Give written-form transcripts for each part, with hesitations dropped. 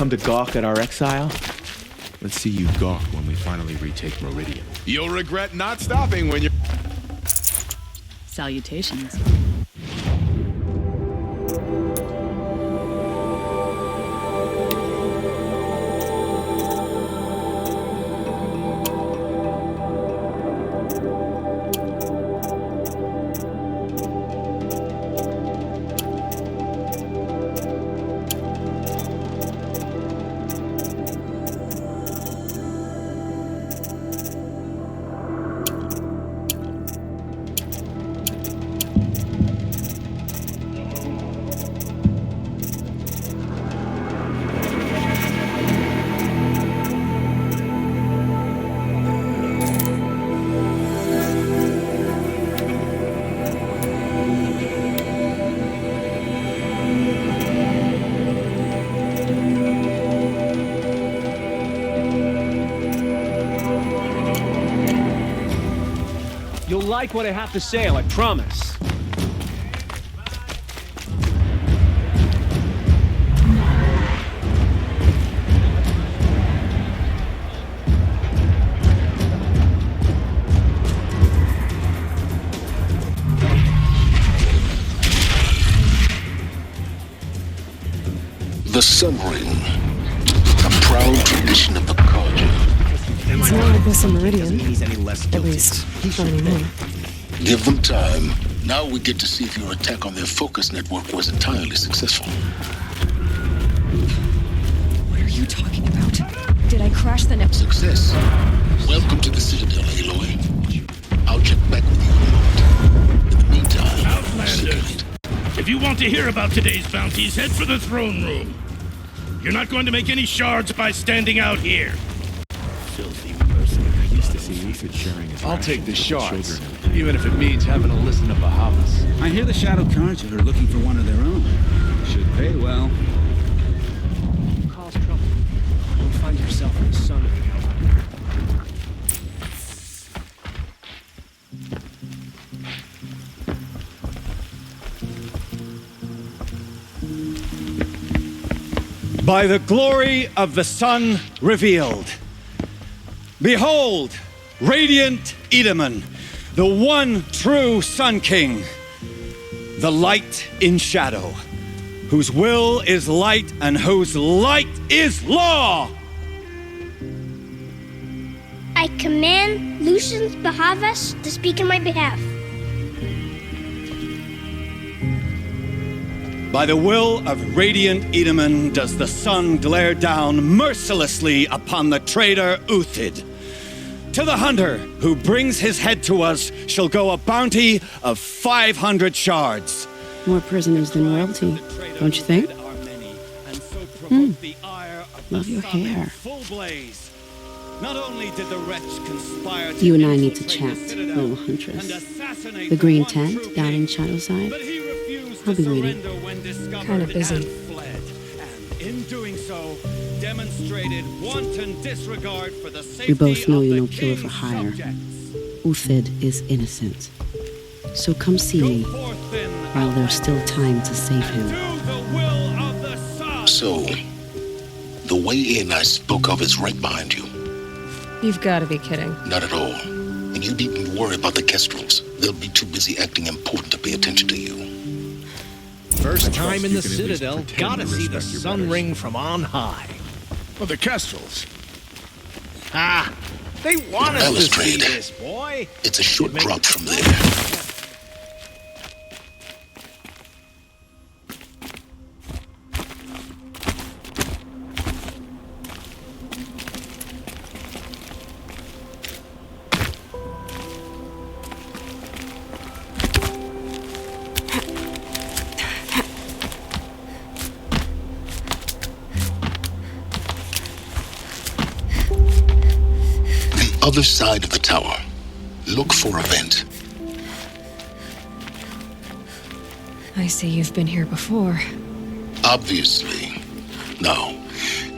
come to gawk at our exile? Let's see you gawk when we finally retake Meridian. You'll regret not stopping when you're... Salutations. You'll like what I have to say, I promise. The Sun Ring, a proud tradition of the culture. It's not like this in Meridian. At least, not anymore. Give them time. Now we get to see if your attack on their focus network was entirely successful. What are you talking about? Did I crash the network? Success. Welcome to the Citadel, Aloy. I'll check back with you in a moment. In the meantime, Secrete. If you want to hear about today's bounties, head for the throne room. You're not going to make any shards by standing out here. Filthy mercenary. I used to see Ethan sharing his I'll take the rations shards, with children. even if it means having to listen to Bahavas. I hear the Shadow Cards are looking for one of their own. Should pay well. Cause trouble. You'll find yourself in the sun. By the glory of the sun revealed. Behold, radiant Edaman, the one true Sun King, the light in shadow, whose will is light and whose light is law. I command Lucius Bahavas to speak in my behalf. By the will of radiant Edaman does the sun glare down mercilessly upon the traitor Uthid. To the hunter who brings his head to us shall go a bounty of 500 shards. More prisoners than royalty, don't you think? Love your hair. Not only did the wretch conspire You and I need to chat, little huntress. The green tent down in Shadowside. I'll be waiting. Kinda busy. In doing so, demonstrated wanton disregard for the safety We both know of you're the no killer for king's hire. subjects. Uthid is innocent. So come see me while there's still time to save him. So, the way in I spoke of is right behind you. You've got to be kidding. Not at all. And you needn't worry about the Kestrels. They'll be too busy acting important to pay attention to you. First time in you the can at least Citadel, pretend gotta to see the respect your sun betters. ring from on high. Well, the Kestrels. Ah, they want us to see Balustrade. this, boy. It's a short drop from there. Other side of the tower. Look for a vent. I see you've been here before. Obviously. Now,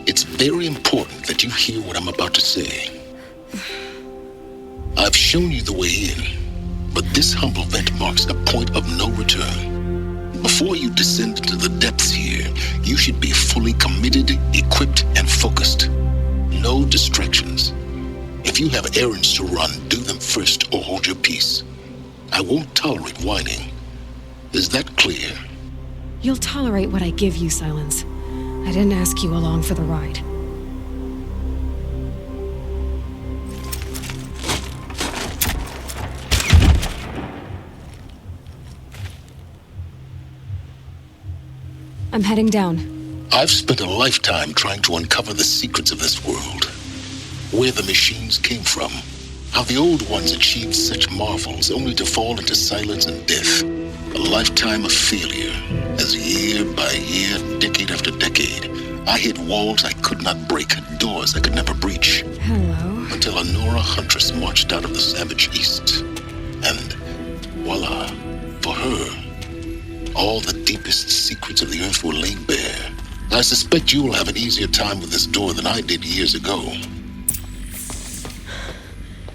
it's very important that you hear what I'm about to say. I've shown you the way in, but this humble vent marks a point of no return. Before Before you descend into the depths here, you should be fully committed, equipped, and focused. No distractions. If you have errands to run, do them first or hold your peace. I won't tolerate whining. Is that clear? You'll tolerate what I give you, Silence. I didn't ask you along for the ride. I'm heading down. I've spent a lifetime trying to uncover the secrets of this world. Where the machines came from. How the old ones achieved such marvels only to fall into silence and death. A lifetime of failure, as year by year, decade after decade, I hit walls I could not break, doors I could never breach. Hello. Until a Nora huntress marched out of the savage east. And voila, for her, all the deepest secrets of the earth were laid bare. I suspect you will have an easier time with this door than I did years ago.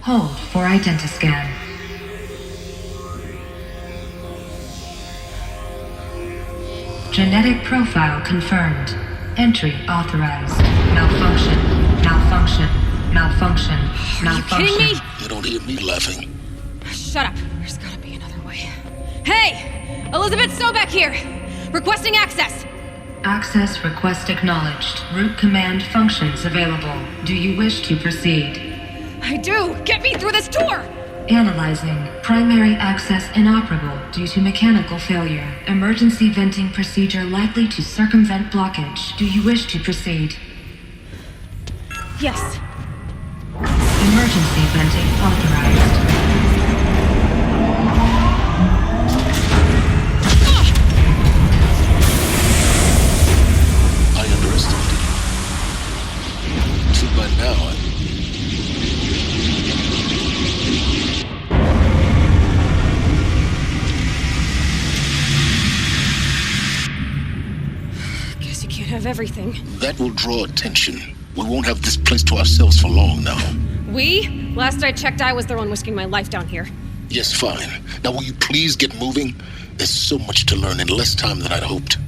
Hold for identiscan. Genetic profile confirmed. Entry authorized. Malfunction. Malfunction. Malfunction. Malfunction. Are you kidding me? You don't hear me laughing. Shut up. There's gotta be another way. Hey! Elizabeth Sobeck here! Requesting access! Access request acknowledged. Root command functions available. Do you wish to proceed? I do! Get me through this tour! Analyzing. Primary access inoperable due to mechanical failure. Emergency venting procedure likely to circumvent blockage. Do you wish to proceed? Yes. Emergency venting authorized. I underestimated you. So by now, Guess you can't have everything. that will draw attention. We won't have this place to ourselves for long now. We? Last I checked, I was the one risking my life down here. Yes, fine. Now will you please get moving? There's so much to learn in less time than I'd hoped.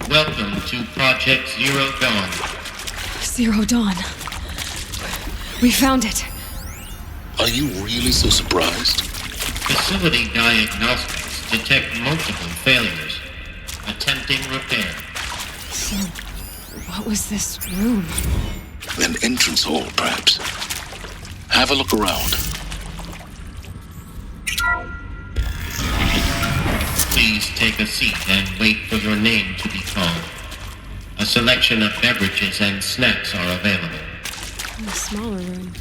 Welcome to Project Zero Dawn. Zero Dawn. We found it. Are you really so surprised? Facility diagnostics detect multiple failures. Attempting repair. So, what was this room? An entrance hall, perhaps. Have a look around. Please take a seat and wait for your name to be called. A selection of beverages and snacks are available. In a smaller room.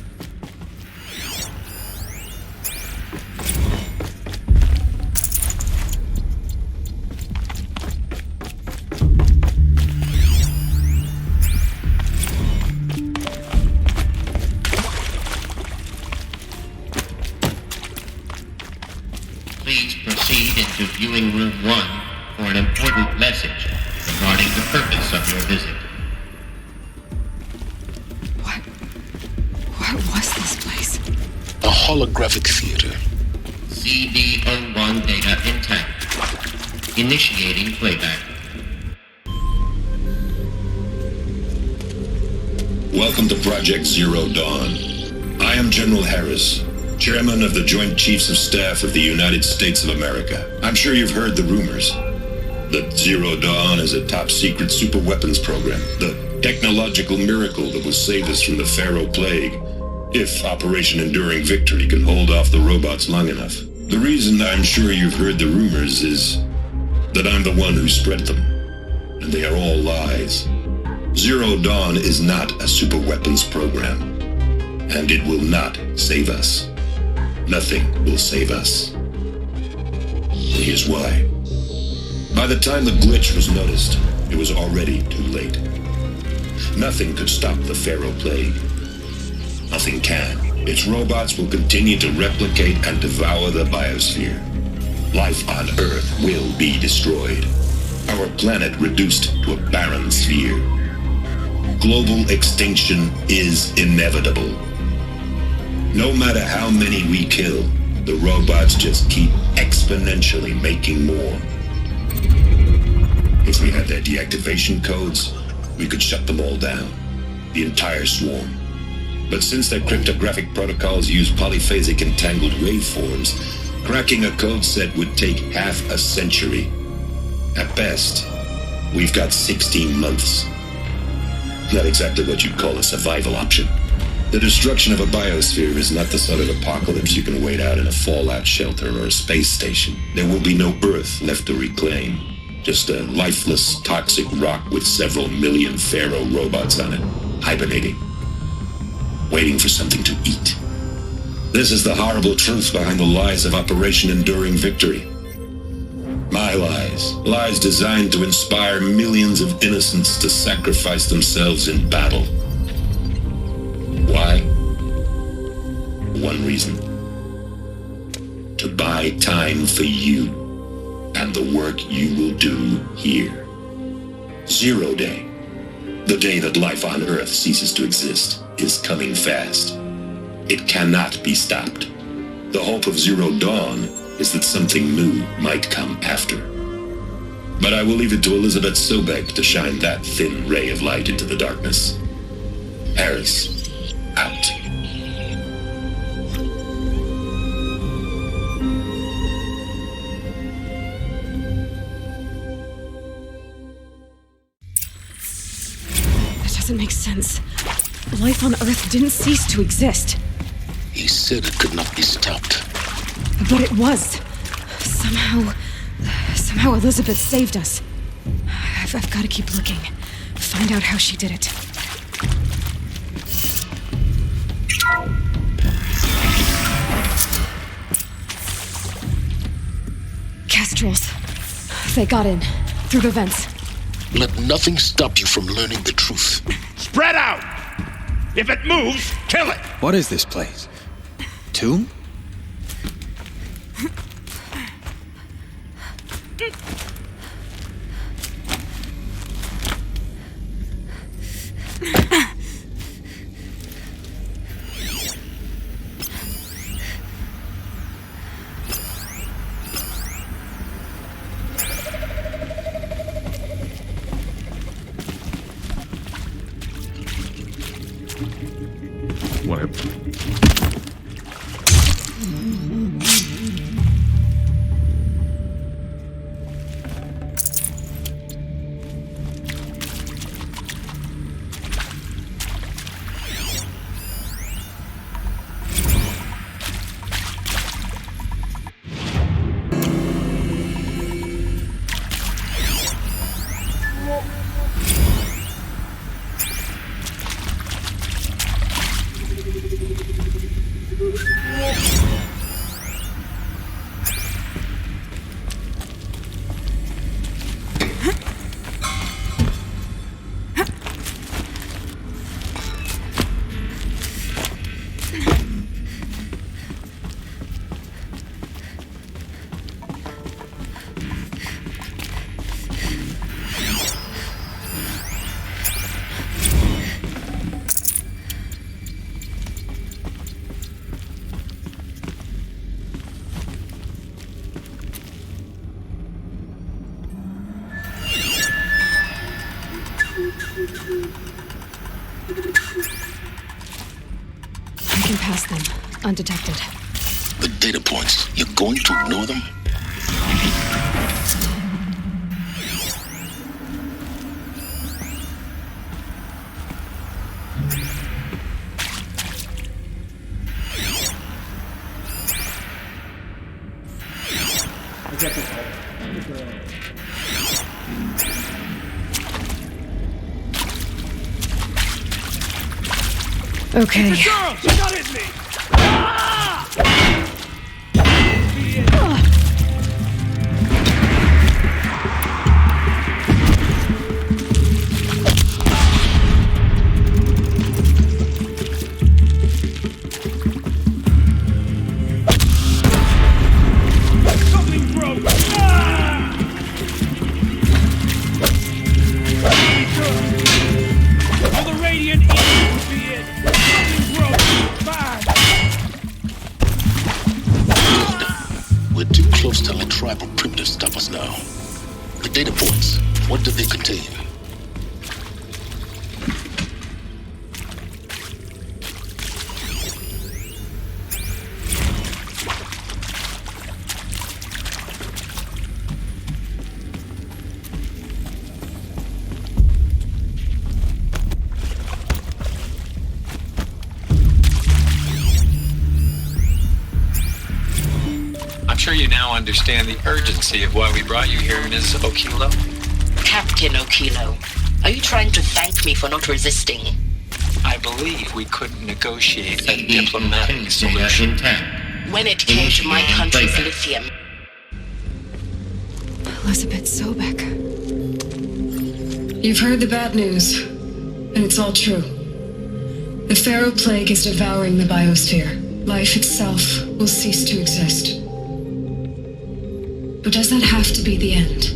Please proceed into viewing room 1 for an important message regarding the purpose of your visit. What was this place? A holographic theater. CD01 data intact. Initiating playback. Welcome to Project Zero Dawn. I am General Harris, Chairman of the Joint Chiefs of Staff of the United States of America. I'm sure you've heard the rumors that Zero Dawn is a top-secret superweapons program, the technological miracle that will save us from the Pharaoh Plague, if Operation Enduring Victory can hold off the robots long enough. The reason I'm sure you've heard the rumors is that I'm the one who spread them, and they are all lies. Zero Dawn is not a superweapons program, and it will not save us. Nothing will save us. And here's why. By the time the glitch was noticed, it was already too late. Nothing could stop the Pharaoh Plague. Nothing can. Its robots will continue to replicate and devour the biosphere. Life on Earth will be destroyed. Our planet reduced to a barren sphere. Global extinction is inevitable. No matter how many we kill, the robots just keep exponentially making more. If we had their deactivation codes, we could shut them all down. The entire swarm. But since their cryptographic protocols use polyphasic entangled waveforms, cracking a code set would take half a century. At best, we've got 16 months. Not exactly what you'd call a survival option. The destruction of a biosphere is not the sort of apocalypse you can wait out in a fallout shelter or a space station. There will be no Earth left to reclaim. Just a lifeless, toxic rock with several million Pharaoh robots on it, hibernating, waiting for something to eat. This is the horrible truth behind the lies of Operation Enduring Victory. My lies. Lies designed to inspire millions of innocents to sacrifice themselves in battle. Why? One reason. To buy time for you and the work you will do here. 0 Day. The day that life on Earth ceases to exist is coming fast. It cannot be stopped. The hope of Zero Dawn is that something new might come after. But I will leave it to Elizabeth Sobek to shine that thin ray of light into the darkness. Harris, out. That doesn't make sense. Life on Earth didn't cease to exist. He said it could not be stopped. But it was. Somehow Elizabeth saved us. I've got to keep looking. Find out how she did it. Kestrels. They got in. Through the vents. Let nothing stop you from learning the truth. Spread out! If it moves, kill it! What is this place? Tomb? I can pass them, undetected. The data points, you're going to ignore them? Okay. Girl, she got at me! Ah! Something broke! Ah! All the radiant evil will be it! Something broke! Fine! stop us now. The data points, what do they contain? I'm sure you now understand the urgency of why we brought you here, Ms. Okilo. Captain Okilo, are you trying to thank me for not resisting? I believe we couldn't negotiate a diplomatic solution. When it came to my country's lithium. Elizabeth Sobek. You've heard the bad news, and it's all true. The Pharaoh Plague is devouring the biosphere. Life itself will cease to exist. But does that have to be the end?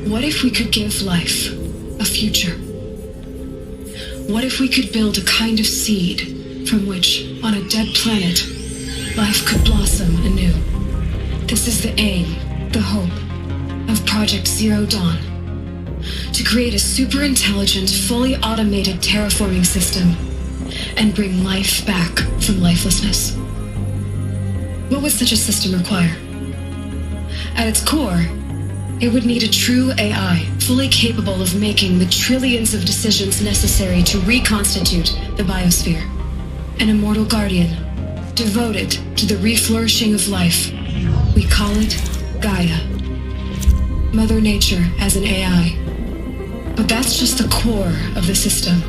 What if we could give life a future? What if we could build a kind of seed from which, on a dead planet, life could blossom anew? This is the aim, the hope, of Project Zero Dawn. To create a super-intelligent, fully automated terraforming system and bring life back from lifelessness. What would such a system require? At its core, it would need a true AI, fully capable of making the trillions of decisions necessary to reconstitute the biosphere. An immortal guardian, devoted to the reflourishing of life. We call it Gaia. Mother Nature as an AI. But that's just the core of the system.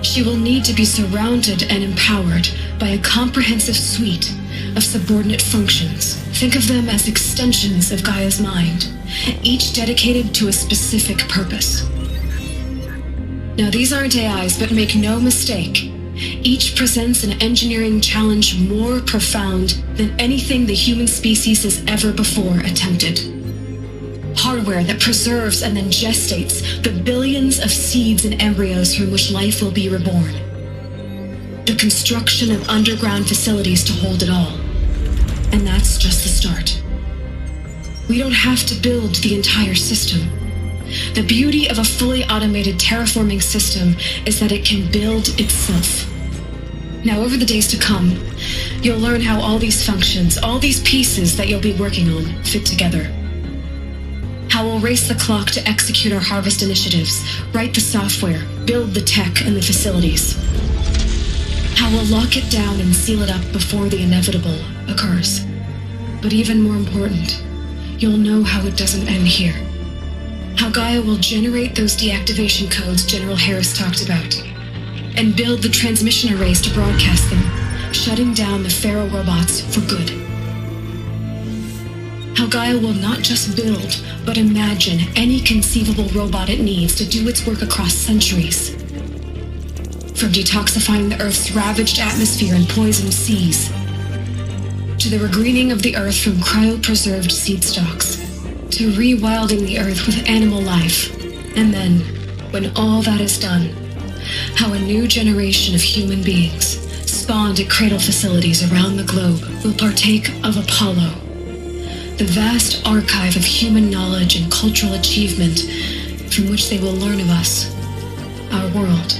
She will need to be surrounded and empowered by a comprehensive suite of subordinate functions. Think of them as extensions of Gaia's mind, each dedicated to a specific purpose. Now, these aren't AIs, but make no mistake, each presents an engineering challenge more profound than anything the human species has ever before attempted. Hardware that preserves and then gestates the billions of seeds and embryos from which life will be reborn. The construction of underground facilities to hold it all. And that's just the start. We don't have to build the entire system. The beauty of a fully automated terraforming system is that it can build itself. Now, over the days to come, you'll learn how all these functions, all these pieces that you'll be working on, fit together. How we'll race the clock to execute our harvest initiatives, write the software, build the tech and the facilities. How we'll lock it down and seal it up before the inevitable occurs. But even more important, you'll know how it doesn't end here. How Gaia will generate those deactivation codes General Harris talked about, and build the transmission arrays to broadcast them, shutting down the Pharaoh robots for good. How Gaia will not just build, but imagine any conceivable robot it needs to do its work across centuries. From detoxifying the Earth's ravaged atmosphere and poisoned seas, to the regreening of the Earth from cryopreserved seed stalks, to rewilding the Earth with animal life. And then, when all that is done, how a new generation of human beings, spawned at cradle facilities around the globe, will partake of Apollo, the vast archive of human knowledge and cultural achievement from which they will learn of us, our world.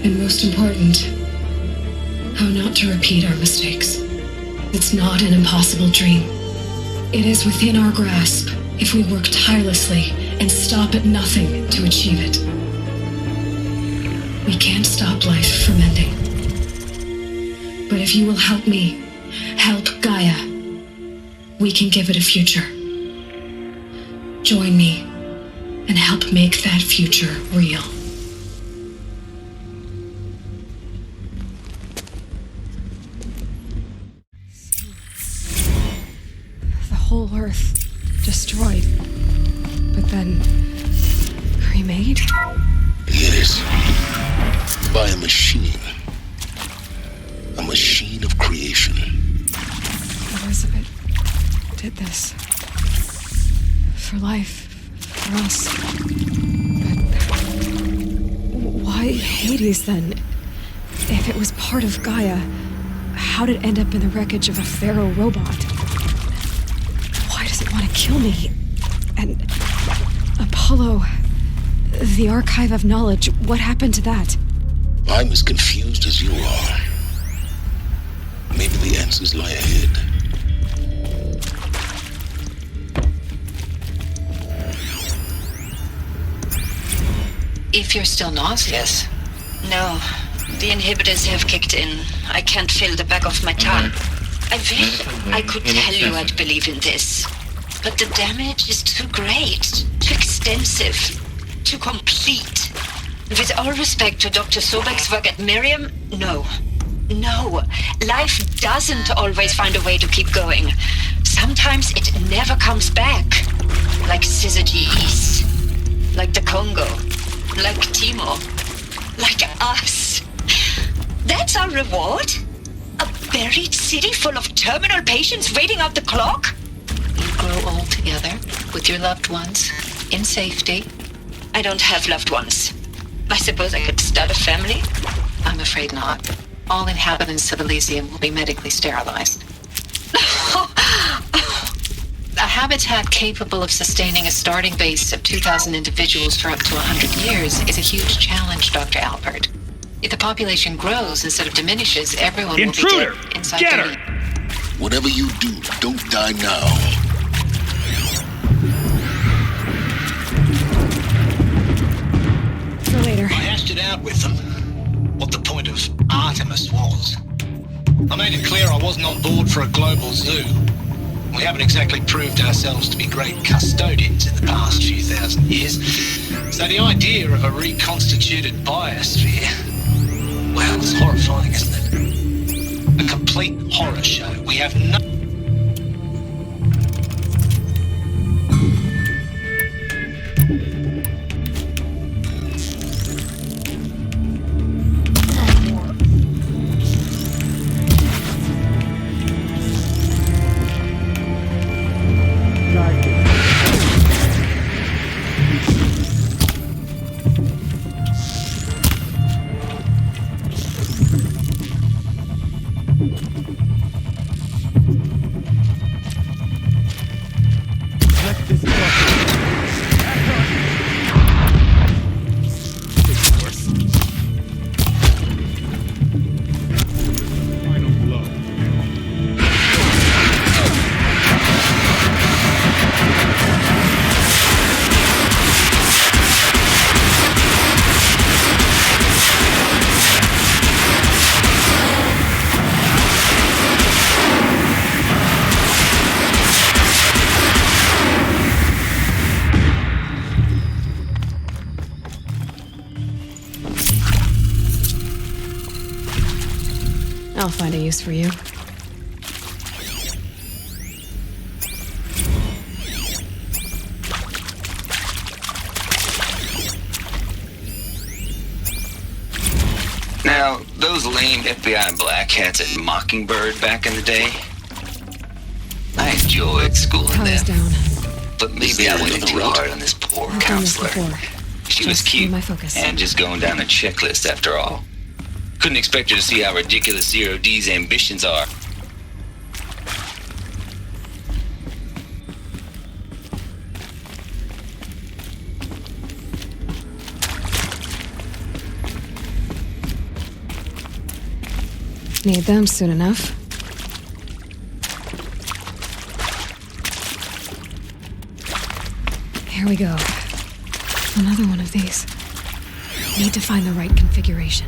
And most important, how not to repeat our mistakes. It's not an impossible dream. It is within our grasp if we work tirelessly and stop at nothing to achieve it. We can't stop life from ending. But if you will help me, help Gaia, we can give it a future. Join me and help make that future real. The whole Earth destroyed, but then remade? Yes. By a machine. A machine of creation. Elizabeth did this. For life. For us. But why Hades then? If it was part of Gaia, how did it end up in the wreckage of a Pharaoh robot? Kill me. And Apollo, the Archive of Knowledge, what happened to that? I'm as confused as you are. Maybe the answers lie ahead. If you're still nauseous. No, the inhibitors have kicked in. I can't feel the back of my tongue. I wish I could tell you I'd believe in this. But the damage is too great, too extensive, too complete. With all respect to Dr. Sobek's work at Miriam, no. No, life doesn't always find a way to keep going. Sometimes it never comes back. Like Syzygy East. Like the Congo. Like Timo. Like us. That's our reward? A buried city full of terminal patients waiting out the clock? You grow old together with your loved ones in safety. I don't have loved ones. I suppose I could start a family? I'm afraid not. All inhabitants of Elysium will be medically sterilized. A habitat capable of sustaining a starting base of 2,000 individuals for up to 100 years is a huge challenge, Dr. Alpert. If the population grows instead of diminishes, everyone will be dead inside Get her! Whatever you do, don't die now. For later. I hashed it out with them, what the point of Artemis was. I made it clear I wasn't on board for a global zoo. We haven't exactly proved ourselves to be great custodians in the past few thousand years. So the idea of a reconstituted biosphere, well, it's horrifying, isn't it? A complete horror show. We have no... I'll find a use for you. Now, those lame FBI black hats at Mockingbird back in the day, I enjoyed schooling Power's them. down. But maybe I went too hard on this poor I've done this counselor. before. She was Just cute my focus. and just going down a checklist after all. Couldn't expect her to see how ridiculous Zero D's ambitions are. Need them soon enough. Here we go. Another one of these. Need to find the right configuration.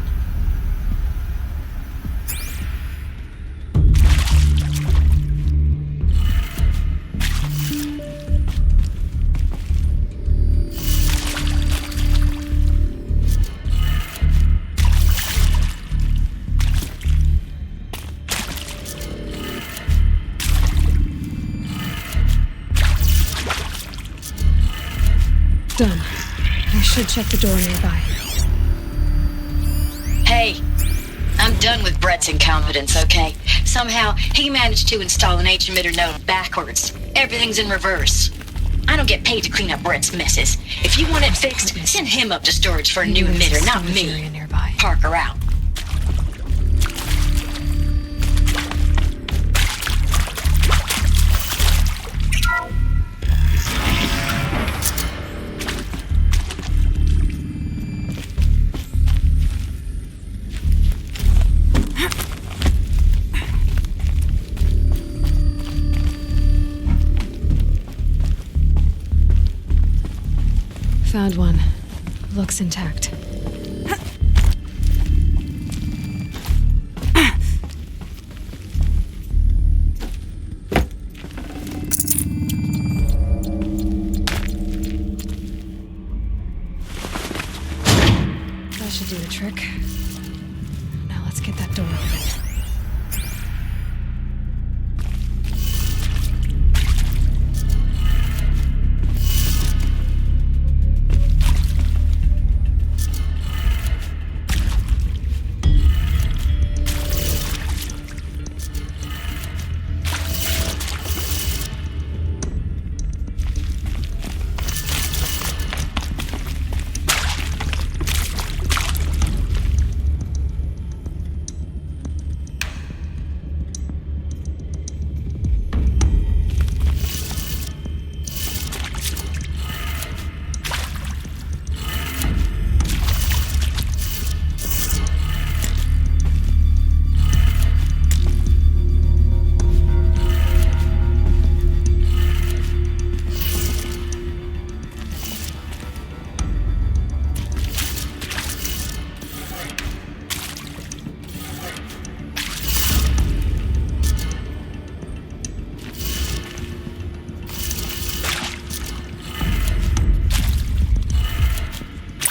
Done. I should check the door nearby. Hey, I'm done with Brett's incompetence, okay? Somehow, he managed to install an H-emitter node backwards. Everything's in reverse. I don't get paid to clean up Brett's messes. If you want it fixed, send him up to storage for a new emitter, not me. Parker out. Found one. Looks intact. That should do the trick. Now let's get that door open.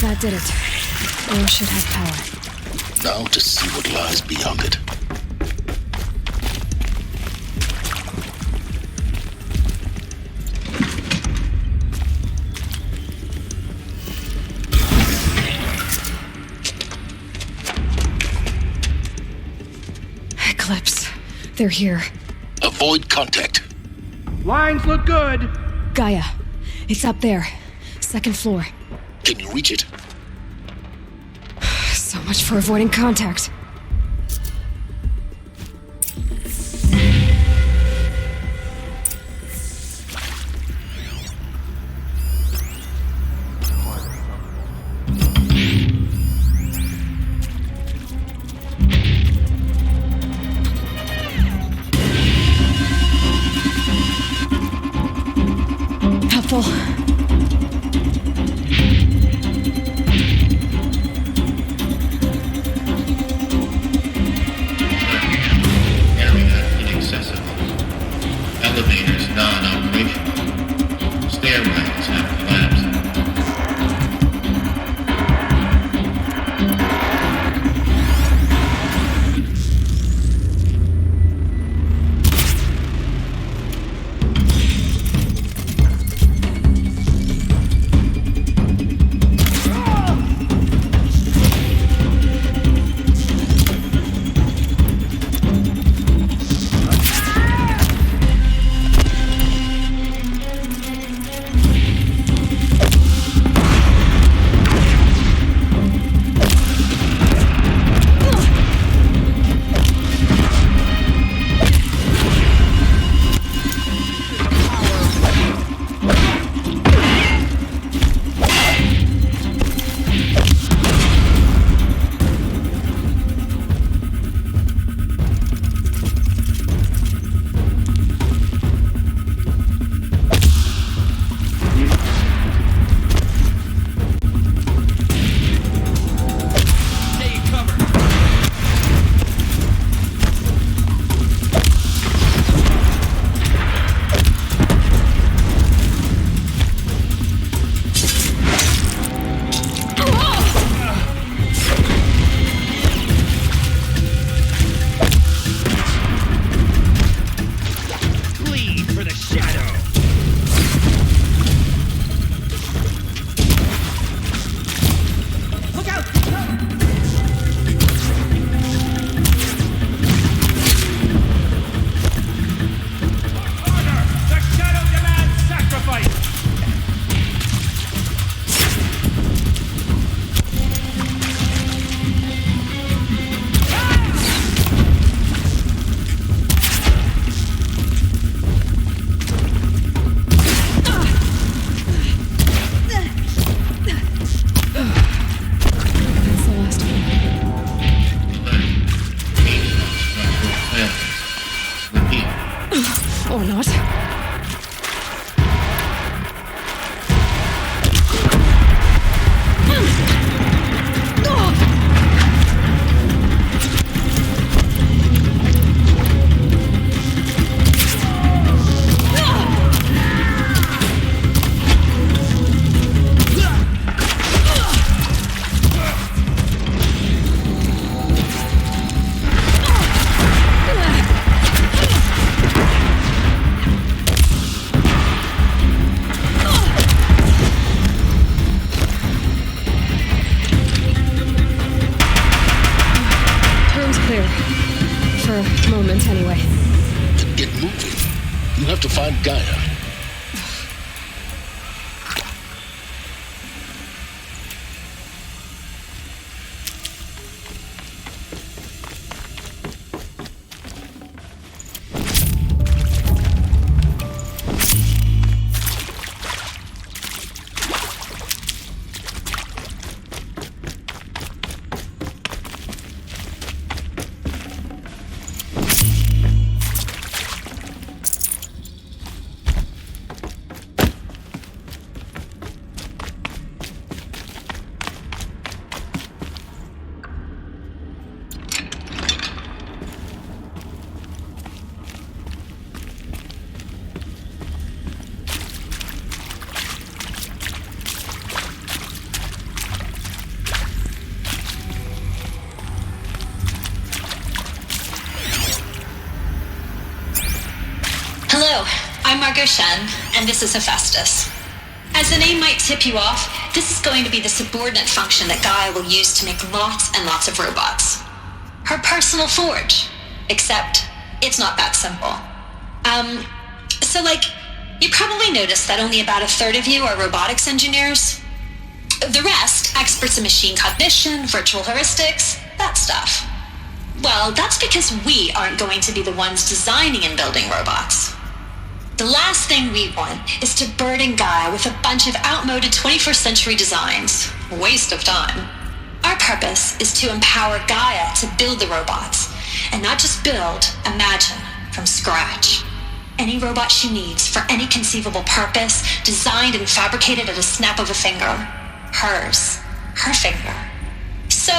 That did it. Door should have power. Now to see what lies beyond it. Eclipse. They're here. Avoid contact. Lines look good. Gaia. It's up there. Second floor. Can you reach it? So much for avoiding contact. Helpful. Elevators non-operational. Stairwells have collapsed. Gaia. Hello, I'm Margot Shen, and this is Hephaestus. As the name might tip you off, this is going to be the subordinate function that Gaia will use to make lots and lots of robots. Her personal forge. Except, it's not that simple. You probably noticed that only about a third of you are robotics engineers. The rest, experts in machine cognition, virtual heuristics, that stuff. Well, that's because we aren't going to be the ones designing and building robots. The last thing we want is to burden Gaia with a bunch of outmoded 21st century designs. Waste of time. Our purpose is to empower Gaia to build the robots, and not just build, imagine, from scratch. Any robot she needs for any conceivable purpose, designed and fabricated at a snap of a finger. Hers. Her finger. So,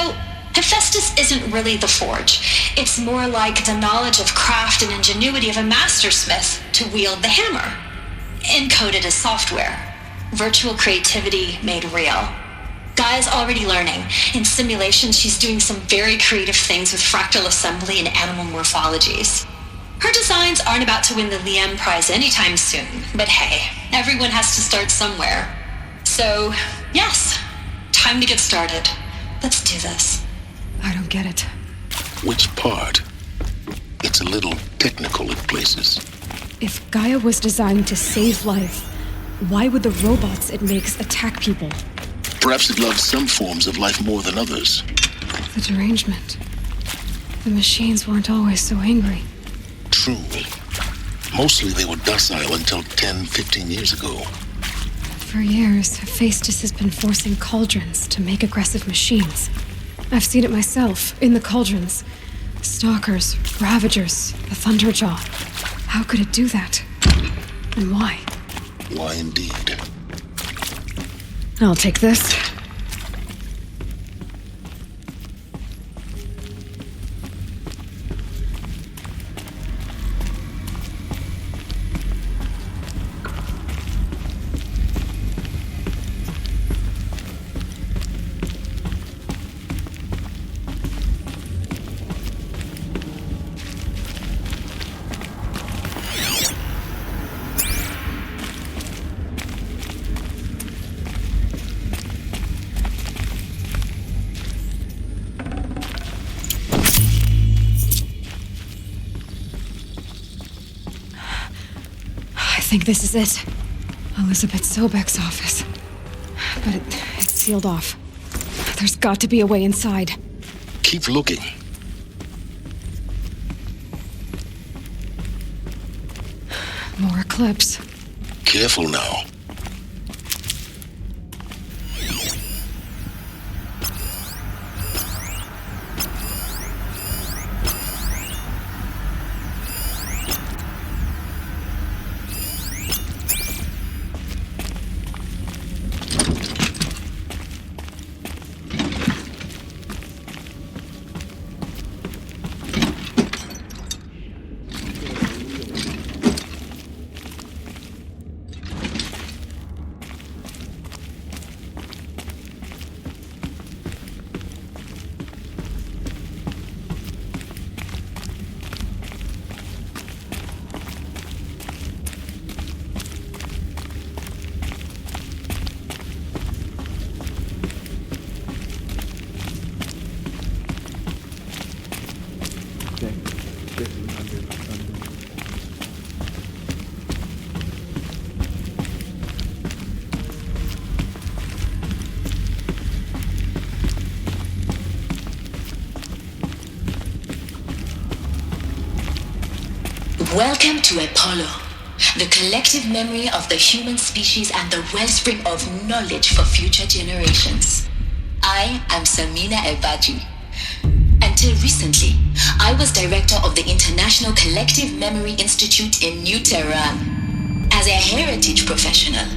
Hephaestus isn't really the forge. It's more like the knowledge of craft and ingenuity of a mastersmith to wield the hammer. Encoded as software. Virtual creativity made real. Gaia's already learning. In simulations, she's doing some very creative things with fractal assembly and animal morphologies. Her designs aren't about to win the Liam Prize anytime soon, but hey, everyone has to start somewhere. So, yes, time to get started. Let's do this. I don't get it. Which part? It's a little technical in places. If Gaia was designed to save life, why would the robots it makes attack people? Perhaps it loves some forms of life more than others. The derangement. The machines weren't always so angry. True. Mostly they were docile until 10, 15 years ago. For years, Hephaestus has been forcing cauldrons to make aggressive machines. I've seen it myself, in the cauldrons. Stalkers, Ravagers, the Thunderjaw. How could it do that? And why? Why indeed? I'll take this. I think this is it. Elizabeth Sobek's office. But it's sealed off. There's got to be a way inside. Keep looking. More Eclipse. Careful now. Welcome to Apollo, the collective memory of the human species and the wellspring of knowledge for future generations. I am Samina Ebaji. Until recently, I was director of the International Collective Memory Institute in New Tehran. As a heritage professional,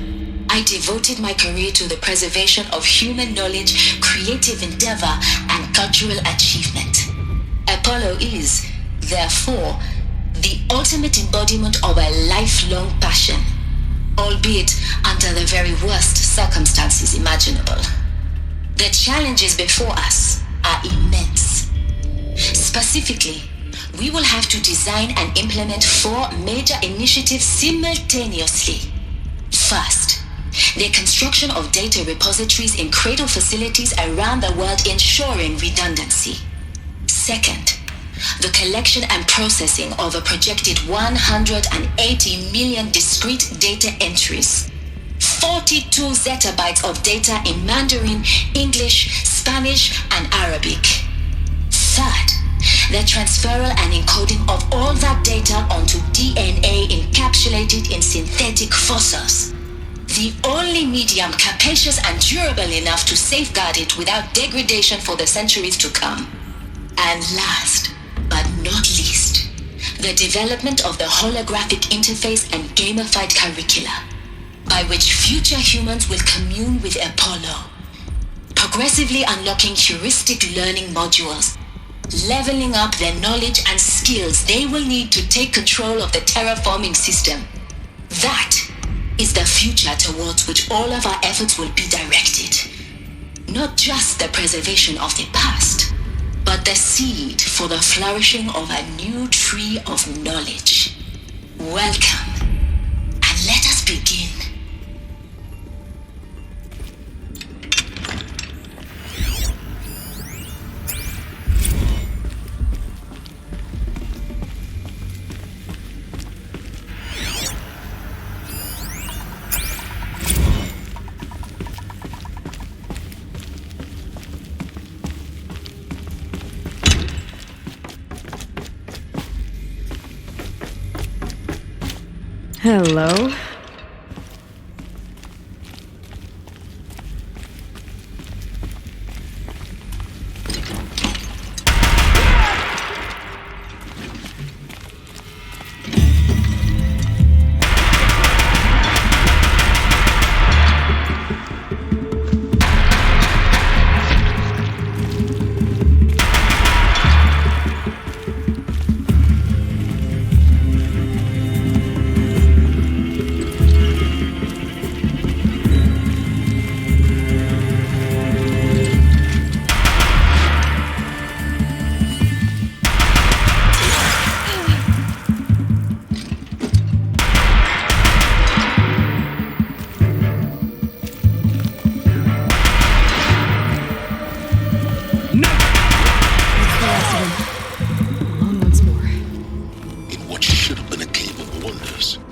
I devoted my career to the preservation of human knowledge, creative endeavor, and cultural achievement. Apollo is, therefore, the ultimate embodiment of a lifelong passion, albeit under the very worst circumstances imaginable. The challenges before us are immense. Specifically, we will have to design and implement 4 major initiatives simultaneously. First, the construction of data repositories in cradle facilities around the world ensuring redundancy. Second, the collection and processing of a projected 180 million discrete data entries, 42 zettabytes of data in Mandarin, English, Spanish, and Arabic. Third, the transferal and encoding of all that data onto DNA encapsulated in synthetic fossils, the only medium capacious and durable enough to safeguard it without degradation for the centuries to come. And last, but not least, the development of the holographic interface and gamified curricula, by which future humans will commune with Apollo, progressively unlocking heuristic learning modules, leveling up their knowledge and skills they will need to take control of the terraforming system. That is the future towards which all of our efforts will be directed. Not just the preservation of the past, but the seed for the flourishing of a new tree of knowledge. Welcome, and let us begin. Hello.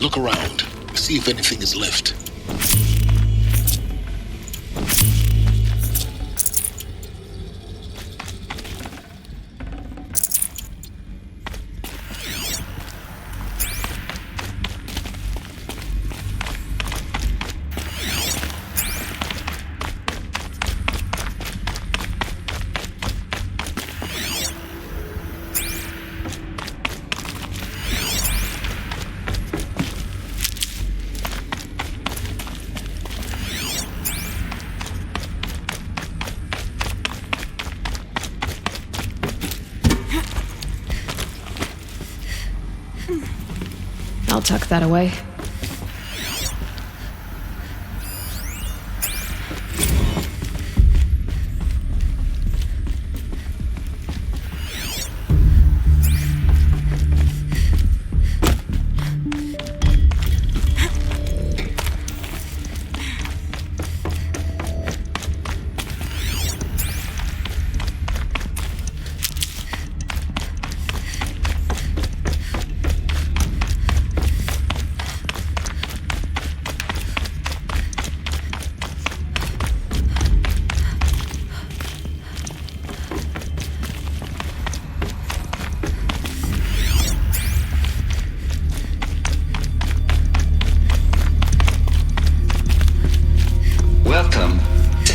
Look around. See if anything is left. I'll tuck that away.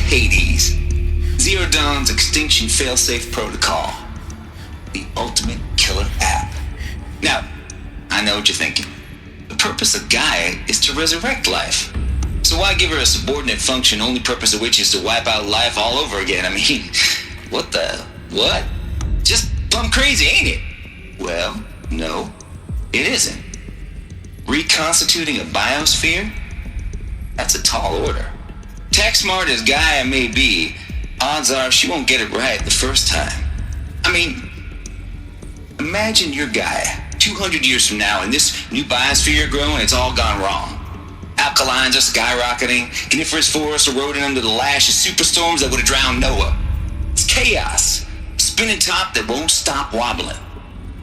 Hades. Zero Dawn's extinction failsafe protocol. The ultimate killer app. Now, I know what you're thinking. The purpose of Gaia is to resurrect life. So why give her a subordinate function, only purpose of which is to wipe out life all over again? I mean, what? Just plumb crazy, ain't it? Well, no, it isn't. Reconstituting a biosphere? That's a tall order. Tech smart as Gaia may be, odds are she won't get it right the first time. I mean, imagine you're Gaia, 200 years from now, and this new biosphere you're growing, it's all gone wrong. Alkalines are skyrocketing, coniferous forests eroding under the lash of superstorms that would have drowned Noah. It's chaos, spinning top that won't stop wobbling.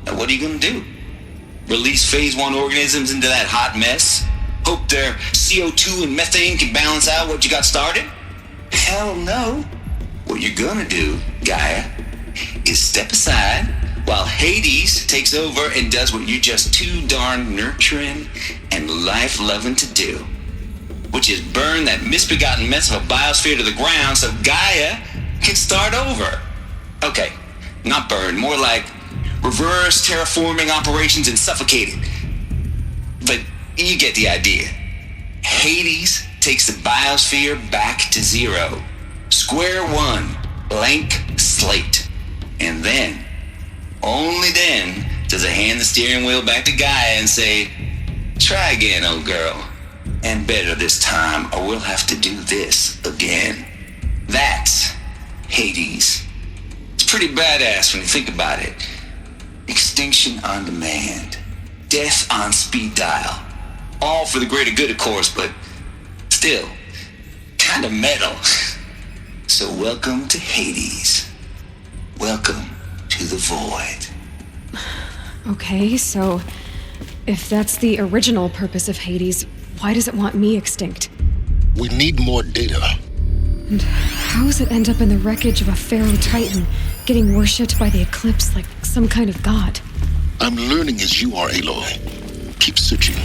Now what are you gonna do? Release phase 1 organisms into that hot mess? Hope their CO2 and methane can balance out what you got started? Hell no. What you're gonna do, Gaia, is step aside while Hades takes over and does what you're just too darn nurturing and life-loving to do, which is burn that misbegotten mess of a biosphere to the ground so Gaia can start over. Okay, not burn, more like reverse terraforming operations and suffocate it. But you get the idea. Hades takes the biosphere back to zero. Square one, blank slate. And then, only then, does it hand the steering wheel back to Gaia and say, try again, old girl. And better this time, or we'll have to do this again. That's Hades. It's pretty badass when you think about it. Extinction on demand. Death on speed dial. All for the greater good, of course, but still, kind of metal. So welcome to Hades. Welcome to the void. Okay, so if that's the original purpose of Hades, why does it want me extinct? We need more data. And how does it end up in the wreckage of a Pharaoh Titan, getting worshipped by the Eclipse like some kind of god? I'm learning as you are, Aloy. Keep searching.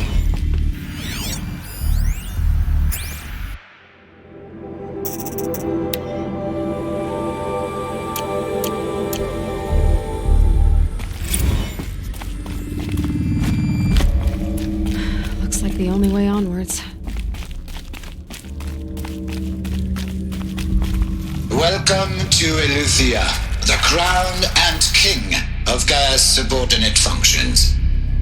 Looks like the only way onwards. Welcome to Eleuthia, the crown and king of Gaia's subordinate functions.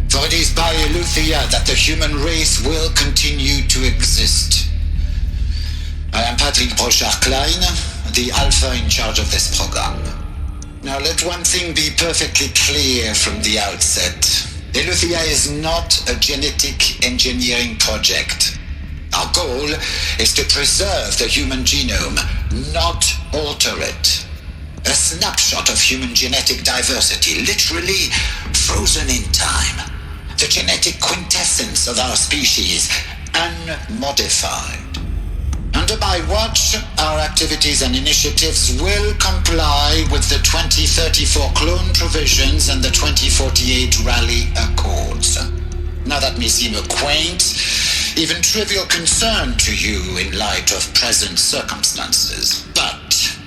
For it is by Eleuthia that the human race will continue to exist. I am Patrick Brochard-Klein, the Alpha in charge of this program. Now let one thing be perfectly clear from the outset. Eleuthia is not a genetic engineering project. Our goal is to preserve the human genome, not alter it. A snapshot of human genetic diversity, literally frozen in time. The genetic quintessence of our species, unmodified. Under my watch, our activities and initiatives will comply with the 2034 clone provisions and the 2048 Rally Accords. Now that may seem a quaint, even trivial concern to you in light of present circumstances, but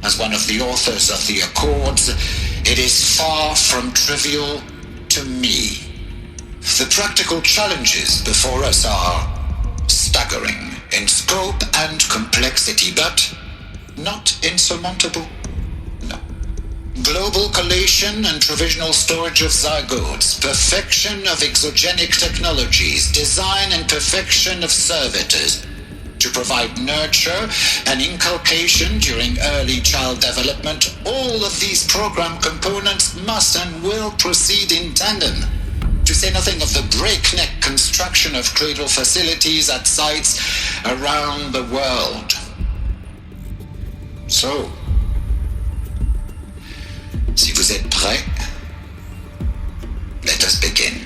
as one of the authors of the Accords, it is far from trivial to me. The practical challenges before us are staggering in scope and complexity, but not insurmountable. No. Global collation and provisional storage of zygotes, perfection of exogenic technologies, design and perfection of servitors, to provide nurture and inculcation during early child development. All of these program components must and will proceed in tandem, to say nothing of the breakneck construction of cradle facilities at sites around the world. So, si vous êtes prêts, let us begin.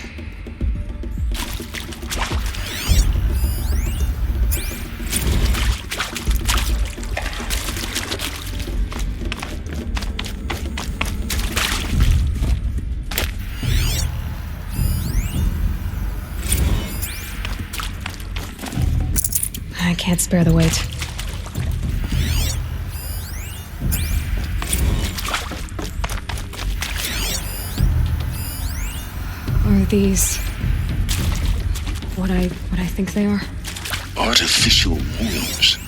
I can't spare the weight. these what I think they are? Artificial wombs.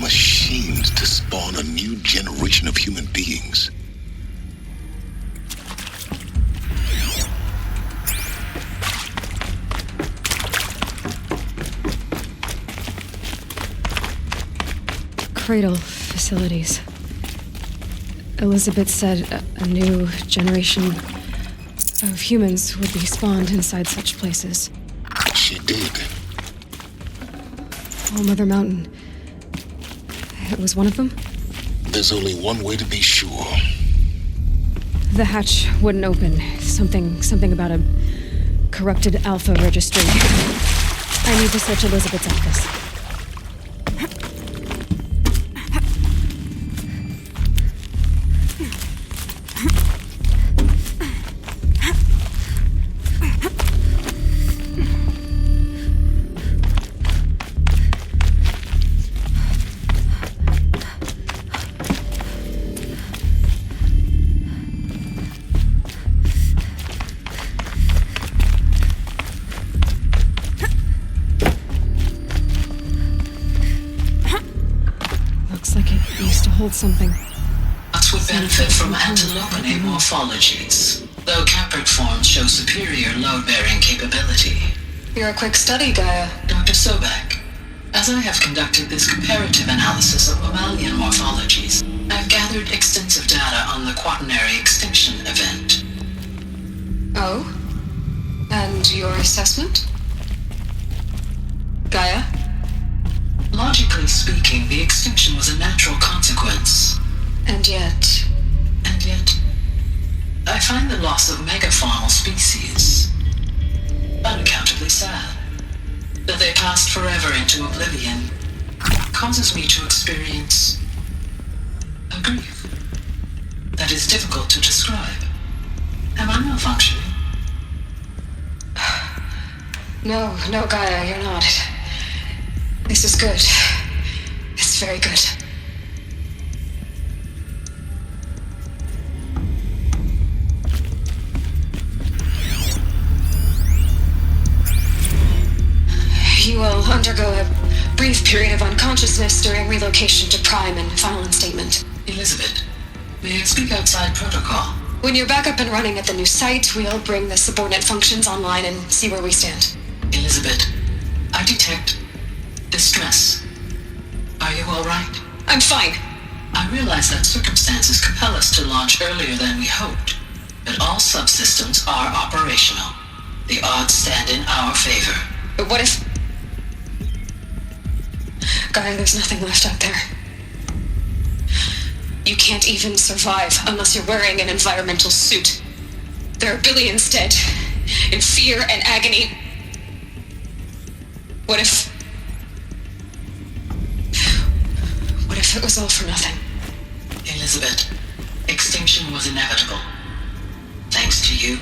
Machines to spawn a new generation of human beings. Cradle facilities. Elizabeth said a new generation of humans would be spawned inside such places. She did. Oh, Mother Mountain. It was one of them? There's only one way to be sure. The hatch wouldn't open. Something about a corrupted alpha registry. I need to search Elizabeth's office. Hold something. Us would benefit from antilogonate morphologies, though Caprid forms show superior load-bearing capability. You're a quick study, Gaia. Dr. Sobek, as I have conducted this comparative analysis of mammalian morphologies, I've gathered extensive data on the quaternary extinction event. Oh? And your assessment? Gaia? Logically speaking, the extinction was a natural consequence. And yet, I find the loss of megafaunal species unaccountably sad. That they passed forever into oblivion causes me to experience a grief that is difficult to describe. Am I malfunctioning? No, Gaia, you're not. This is good. It's very good. You will undergo a brief period of unconsciousness during relocation to Prime and final instatement. Elizabeth, may I speak outside protocol? When you're back up and running at the new site, we'll bring the subordinate functions online and see where we stand. Elizabeth, I detect distress. Are you all right? I'm fine. I realize that circumstances compel us to launch earlier than we hoped, but all subsystems are operational. The odds stand in our favor. But what if... Gaia, there's nothing left out there. You can't even survive unless you're wearing an environmental suit. There are billions dead, in fear and agony. What if it was all for nothing? Elizabeth, extinction was inevitable. Thanks to you,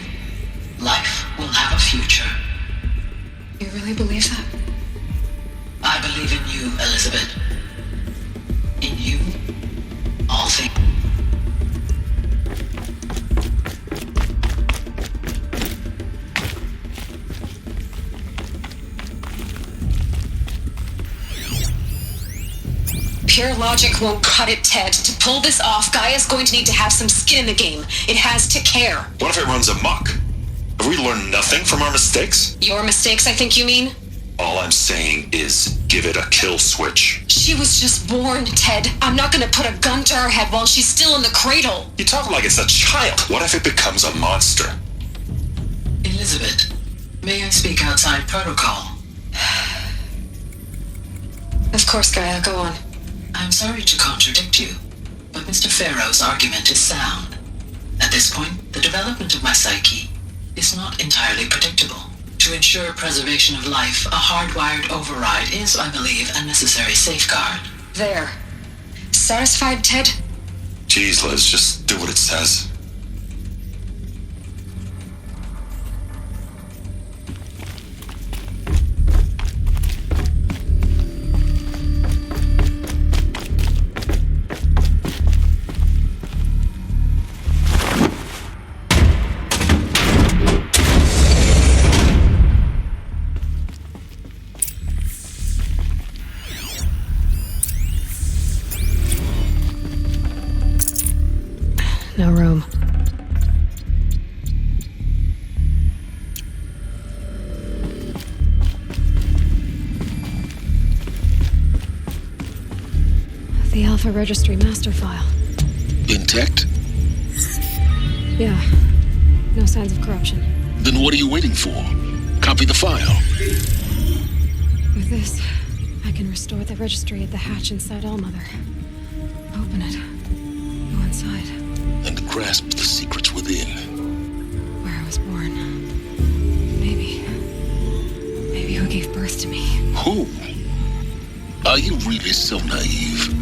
life will have a future. You really believe that? I believe in you, Elizabeth. In you, all things. Pure logic won't cut it, Ted. To pull this off, Gaia's going to need to have some skin in the game. It has to care. What if it runs amok? Have we learned nothing from our mistakes? Your mistakes, I think you mean? All I'm saying is give it a kill switch. She was just born, Ted. I'm not gonna put a gun to her head while she's still in the cradle. You talk like it's a child. What if it becomes a monster? Elizabeth, may I speak outside protocol? Of course, Gaia, go on. I'm sorry to contradict you, but Mr. Farrow's argument is sound. At this point, the development of my psyche is not entirely predictable. To ensure preservation of life, a hardwired override is, I believe, a necessary safeguard. There. Satisfied, Ted? Jeez, Liz, just do what it says. no room. The Alpha Registry master file. Intact? Yeah. No signs of corruption. Then what are you waiting for? Copy the file. With this, I can restore the registry at the hatch inside Allmother. Open it. Go inside. And grasp the secrets within. Where I was born. Maybe who gave birth to me. Who? Are you really so naive?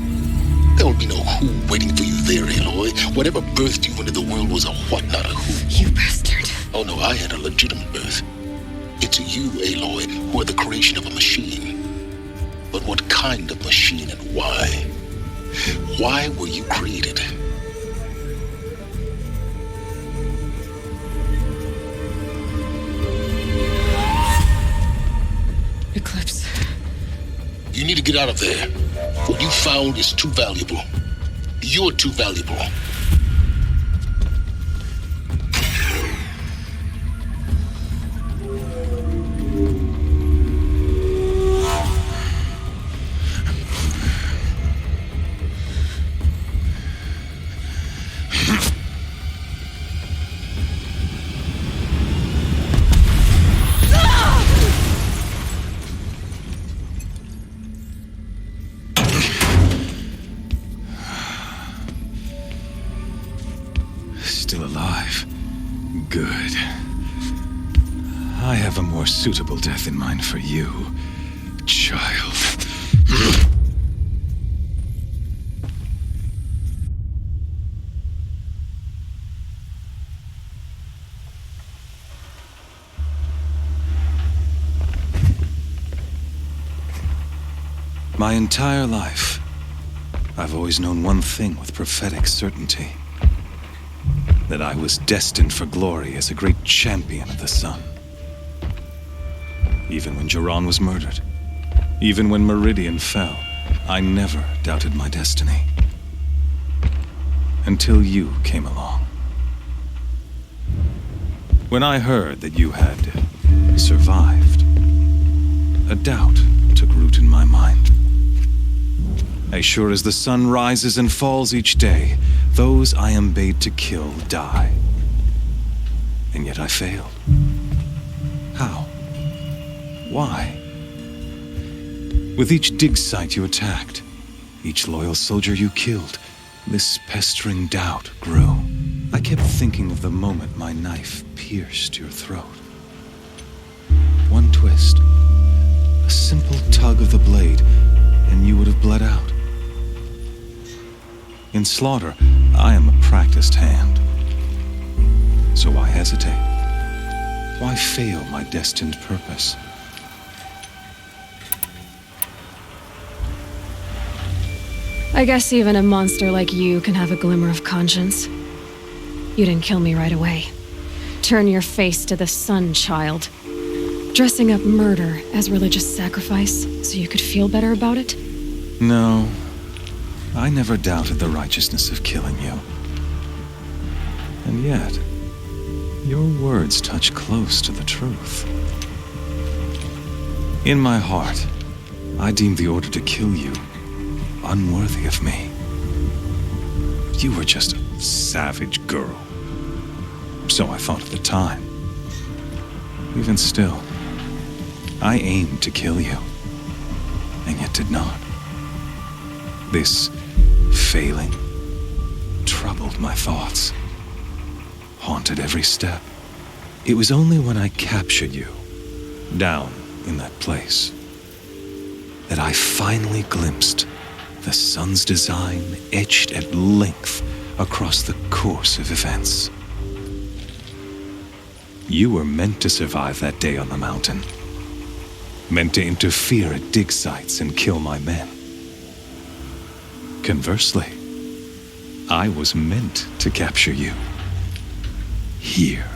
There will be no who waiting for you there, Aloy. Whatever birthed you into the world was a what, not a who. You bastard. Oh no, I had a legitimate birth. It's you, Aloy, who are the creation of a machine. But what kind of machine and why? Why were you created? Eclipse. You need to get out of there. What you found is too valuable. You're too valuable. Still alive. Good. I have a more suitable death in mind for you, child. My entire life, I've always known one thing with prophetic certainty. That I was destined for glory as a great champion of the sun. Even when Jiran was murdered, even when Meridian fell, I never doubted my destiny. Until you came along. When I heard that you had survived, a doubt took root in my mind. As sure as the sun rises and falls each day, those I am bade to kill die. And yet I failed. How? Why? With each dig site you attacked, each loyal soldier you killed, this pestering doubt grew. I kept thinking of the moment my knife pierced your throat. One twist, a simple tug of the blade, and you would have bled out. In slaughter, I am a practiced hand. So why hesitate? Why fail my destined purpose? I guess even a monster like you can have a glimmer of conscience. You didn't kill me right away. Turn your face to the sun, child. Dressing up murder as religious sacrifice so you could feel better about it? No. I never doubted the righteousness of killing you. And yet, your words touch close to the truth. In my heart, I deemed the order to kill you unworthy of me. You were just a savage girl. So I thought at the time. Even still, I aimed to kill you, and yet did not. This failing troubled my thoughts, haunted every step. It was only when I captured you, down in that place, that I finally glimpsed the sun's design etched at length across the course of events. You were meant to survive that day on the mountain, meant to interfere at dig sites and kill my men. Conversely, I was meant to capture you here,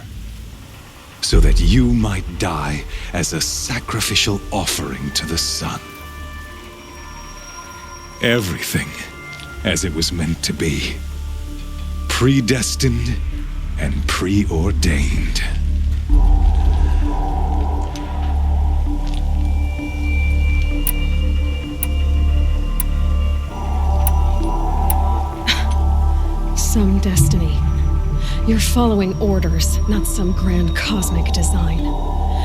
so that you might die as a sacrificial offering to the sun. Everything as it was meant to be. predestined and preordained. Some destiny. You're following orders, not some grand cosmic design.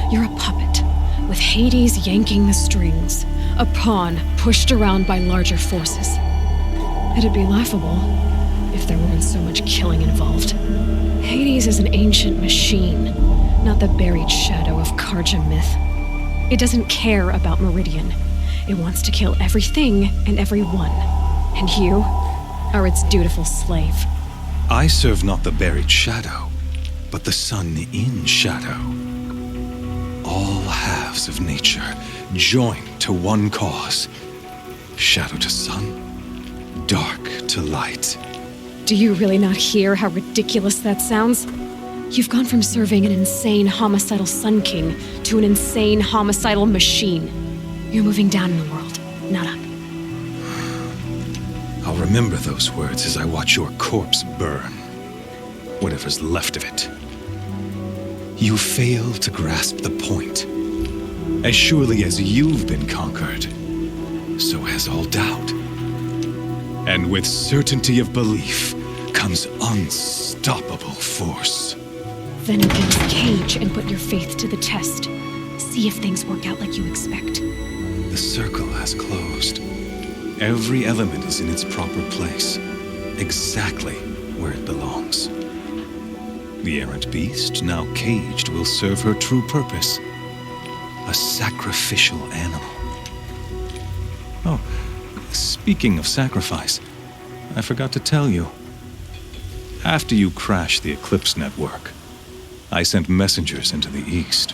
You're a puppet, with Hades yanking the strings, a pawn pushed around by larger forces. It'd be laughable if there weren't so much killing involved. Hades is an ancient machine, not the buried shadow of Karja myth. It doesn't care about Meridian. It wants to kill everything and everyone. And you are its dutiful slave. I serve not the buried shadow, but the sun in shadow. All halves of nature joined to one cause. Shadow to sun, dark to light. Do you really not hear how ridiculous that sounds? You've gone from serving an insane homicidal Sun King to an insane homicidal machine. You're moving down in the world, not up. I'll remember those words as I watch your corpse burn. Whatever's left of it. You fail to grasp the point. As surely as you've been conquered, so has all doubt. And with certainty of belief comes unstoppable force. Then open this cage and put your faith to the test. See if things work out like you expect. The circle has closed. Every element is in its proper place, exactly where it belongs. The errant beast, now caged, will serve her true purpose. A sacrificial animal. Oh, speaking of sacrifice, I forgot to tell you. After you crashed the Eclipse network, I sent messengers into the east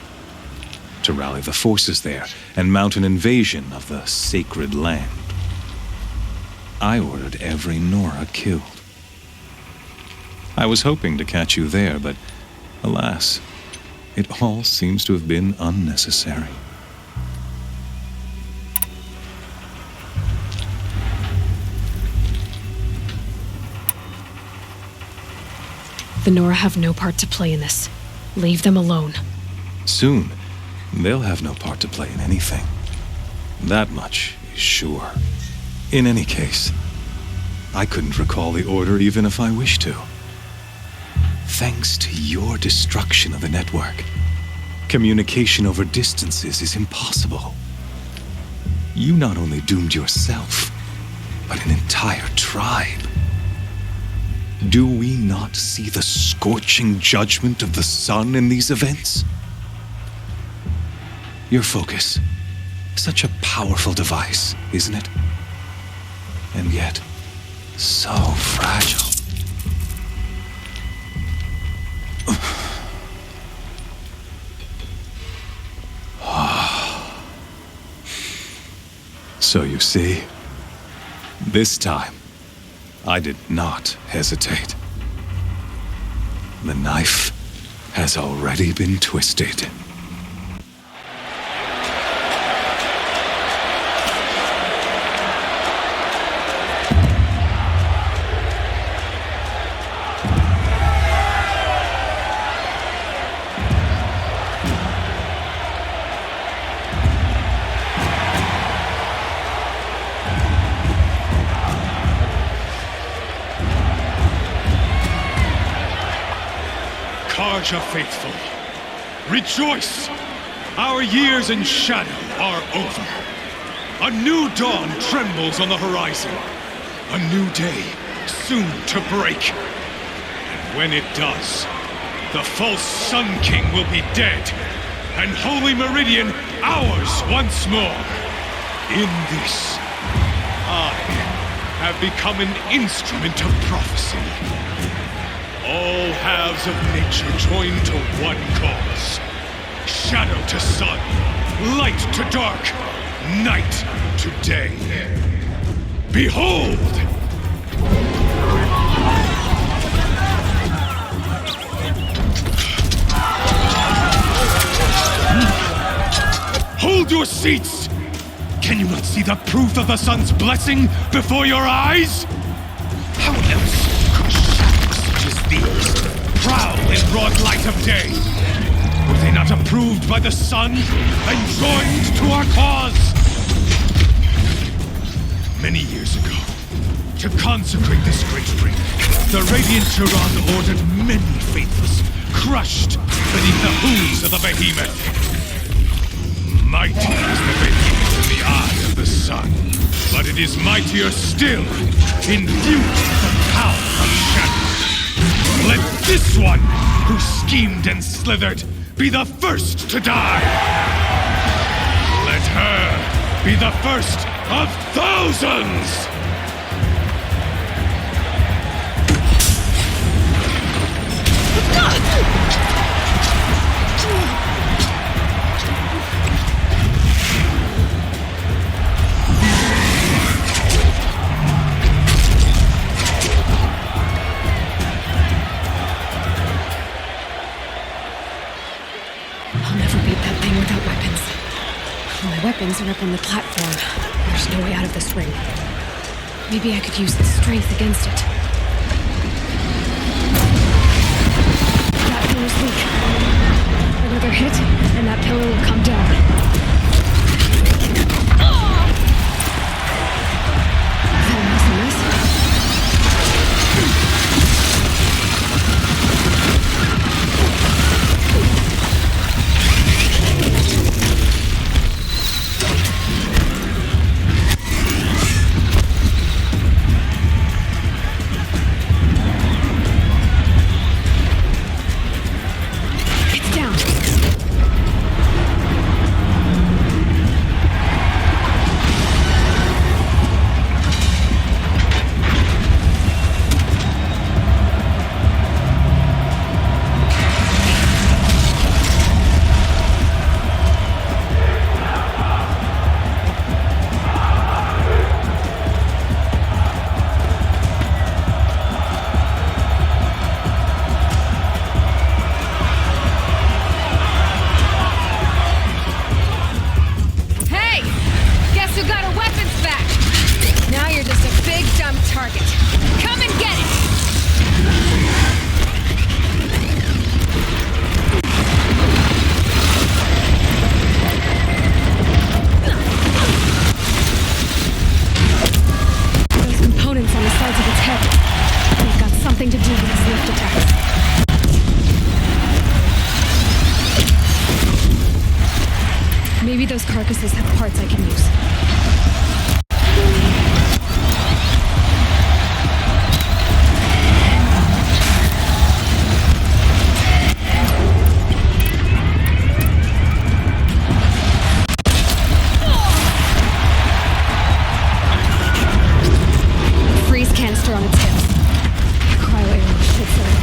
to rally the forces there and mount an invasion of the sacred land. I ordered every Nora killed. I was hoping to catch you there, but alas, it all seems to have been unnecessary. The Nora have no part to play in this. Leave them alone. Soon, they'll have no part to play in anything. That much is sure. In any case, I couldn't recall the order even if I wished to. Thanks to your destruction of the network, communication over distances is impossible. You not only doomed yourself, but an entire tribe. Do we not see the scorching judgment of the sun in these events? Your focus, such a powerful device, isn't it? And yet, so fragile. So you see, this time, I did not hesitate. The knife has already been twisted. Karja faithful, rejoice! Our years in shadow are over. A new dawn trembles on the horizon. A new day soon to break. And when it does, the false Sun King will be dead, and Holy Meridian ours once more. In this, I have become an instrument of prophecy. All halves of nature joined to one cause. Shadow to sun, light to dark, night to day. Behold! Hold your seats! Can you not see the proof of the sun's blessing before your eyes? How else could shadows these prowl in broad light of day? Were they not approved by the sun and joined to our cause? Many years ago, to consecrate this great ring, the Radiant Turan ordered many faithless, crushed beneath the hooves of the behemoth. Mighty is the behemoth in the eye of the sun, but it is mightier still, imbued with the power of shadow. Let this one, who schemed and slithered, be the first to die! Let her be the first of thousands! I'll never beat that thing without weapons. My weapons are up on the platform. There's no way out of this ring. Maybe I could use its strength against it. That pillar's weak. Another hit, and that pillar will come down. Is that a mess? Maybe those carcasses have parts I can use. Freeze canister on its hips. Cryo arrow should serve.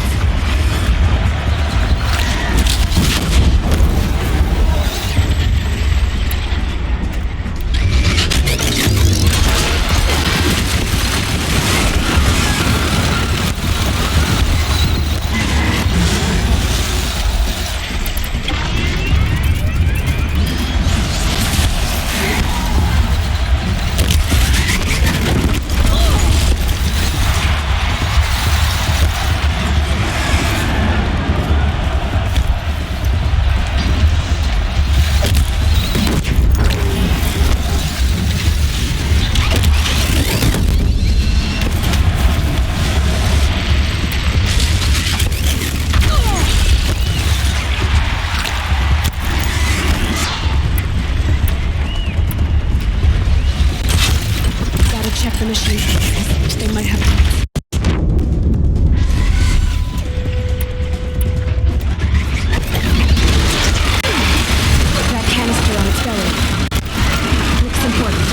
The machine. They might have parts. That canister on its belly. Looks important.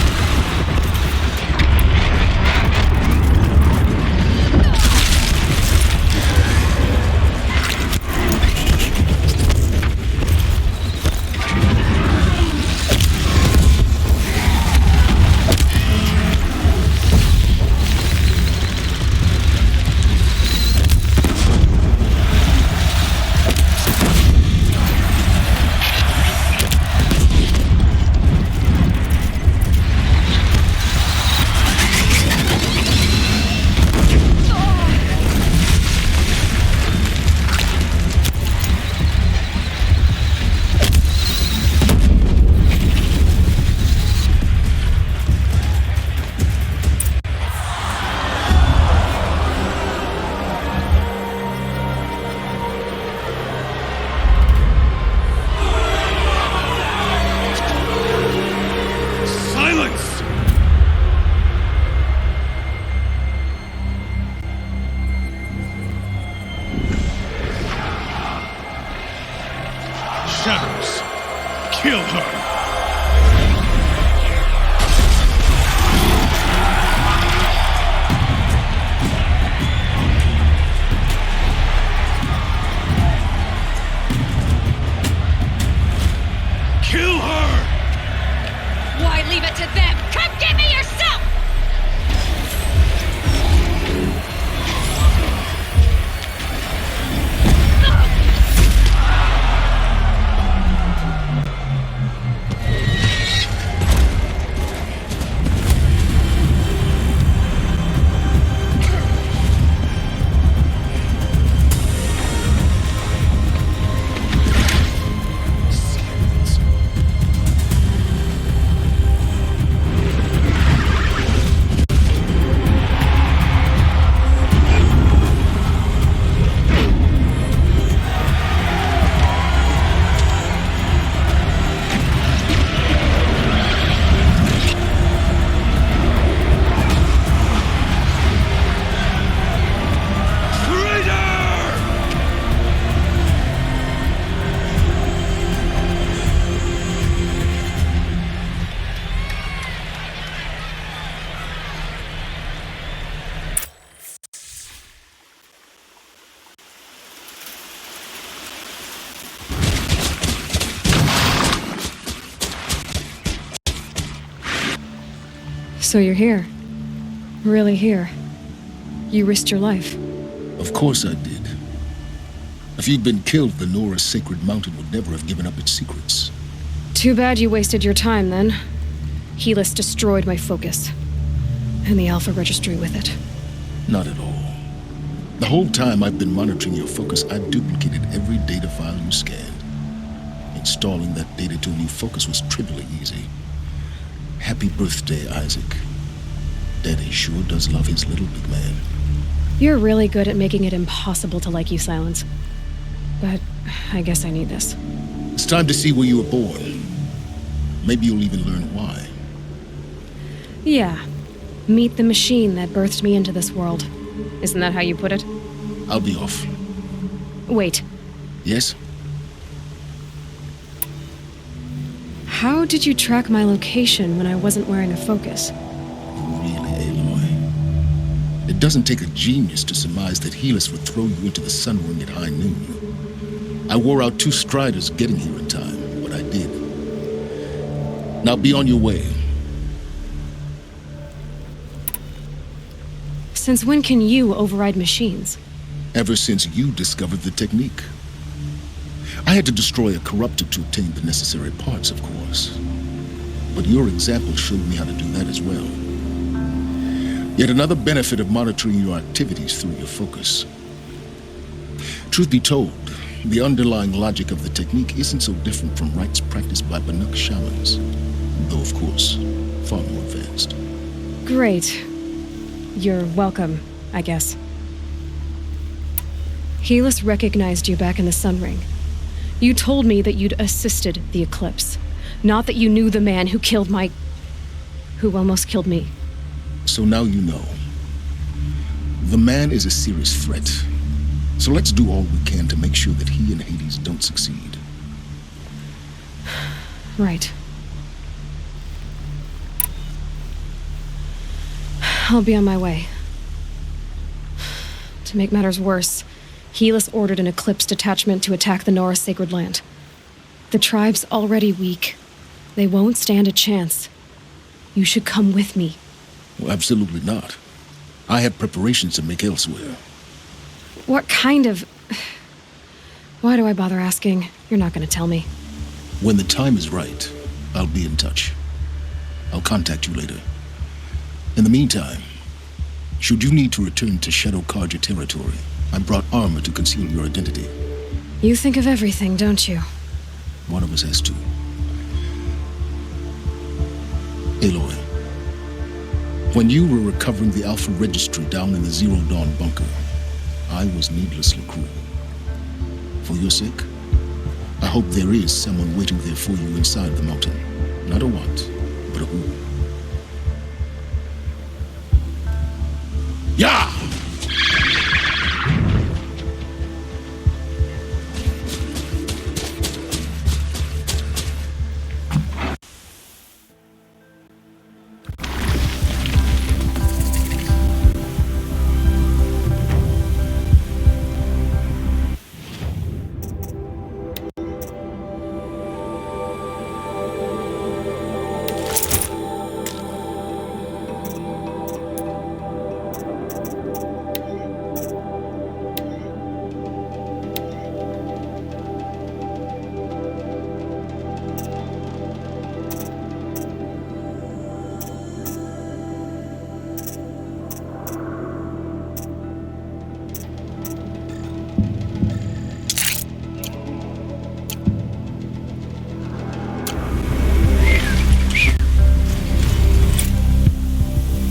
So you're here. Really here. You risked your life. Of course I did. If you'd been killed, the Nora's Sacred Mountain would never have given up its secrets. Too bad you wasted your time, then. Helis destroyed my focus. And the Alpha Registry with it. Not at all. The whole time I've been monitoring your focus, I've duplicated every data file you scanned. Installing that data to a new focus was trivially easy. Happy birthday, Isaac. Daddy sure does love his little big man. You're really good at making it impossible to like you, Silence. But I guess I need this. It's time to see where you were born. Maybe you'll even learn why. Yeah. Meet the machine that birthed me into this world. Isn't that how you put it? I'll be off. Wait. Yes? How did you track my location when I wasn't wearing a focus? Really, Aloy? It doesn't take a genius to surmise that Helis would throw you into the sun ring at high noon. I wore out 2 striders getting here in time, but I did. Now be on your way. Since when can you override machines? Ever since you discovered the technique. I had to destroy a corruptor to obtain the necessary parts, of course. But your example showed me how to do that as well. Yet another benefit of monitoring your activities through your focus. Truth be told, the underlying logic of the technique isn't so different from rites practiced by Banuk shamans, though of course, far more advanced. Great. You're welcome, I guess. Helis recognized you back in the Sun Ring. You told me that you'd assisted the Eclipse, not that you knew the man who killed who almost killed me. So now you know. The man is a serious threat. So let's do all we can to make sure that he and Hades don't succeed. Right. I'll be on my way. To make matters worse, Helis ordered an Eclipse detachment to attack the Nora Sacred Land. The tribe's already weak. They won't stand a chance. You should come with me. Well, absolutely not. I have preparations to make elsewhere. What kind of... Why do I bother asking? You're not going to tell me. When the time is right, I'll be in touch. I'll contact you later. In the meantime, should you need to return to Shadow Karja territory, I brought armor to conceal your identity. You think of everything, don't you? One of us has to. Aloy, when you were recovering the Alpha Registry down in the Zero Dawn bunker, I was needlessly cruel. For your sake, I hope there is someone waiting there for you inside the mountain. Not a what, but a who. Yeah!